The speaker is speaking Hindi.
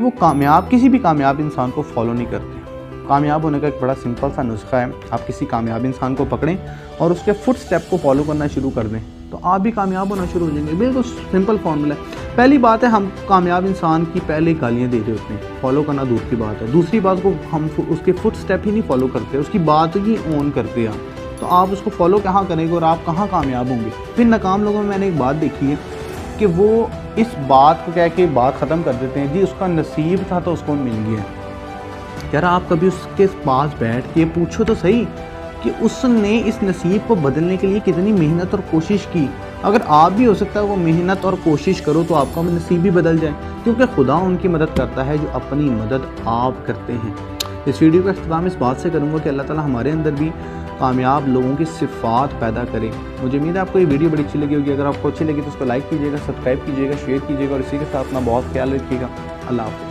वो कामयाब किसी भी कामयाब इंसान को फॉलो नहीं करते। कामयाब होने का एक बड़ा सिंपल सा नुस्खा है, आप किसी कामयाब इंसान को पकड़ें और उसके फुट स्टेप को फॉलो करना शुरू कर दें तो आप भी कामयाब होना शुरू हो जाएंगे। बिल्कुल सिंपल फॉर्मूला है। पहली बात है, हम कामयाब इंसान की पहले गालियाँ दे रहे होते हैं, फॉलो करना दूर की बात है। दूसरी बात को हम उसके फुट स्टेप ही नहीं फॉलो करते, उसकी बात ही ऑन करते हैं, तो आप उसको फॉलो कहाँ करेंगे और आप कहाँ कामयाब होंगे। फिर नाकाम लोगों में मैंने एक बात देखी है कि वो इस बात को कह के बात ख़त्म कर देते हैं, जी उसका नसीब था तो उसको मिल गया। यार आप कभी उसके पास बैठ के पूछो तो सही कि उसने इस नसीब को बदलने के लिए कितनी मेहनत और कोशिश की। अगर आप भी हो सकता है वो मेहनत और कोशिश करो तो आपका नसीब भी बदल जाए, क्योंकि खुदा उनकी मदद करता है जो अपनी मदद आप करते हैं। इस वीडियो का इख्तिताम इस बात से करूँगा कि अल्लाह ताला हमारे अंदर भी कामयाब लोगों की सिफ़ात पैदा करें। मुझे उम्मीद है आपको ये वीडियो बड़ी अच्छी लगी होगी। अगर आपको अच्छी लगी तो उसको लाइक कीजिएगा, सब्सक्राइब कीजिएगा, शेयर कीजिएगा और इसी के साथ अपना बहुत ख्याल रखिएगा। अल्लाह हाफ़िज़।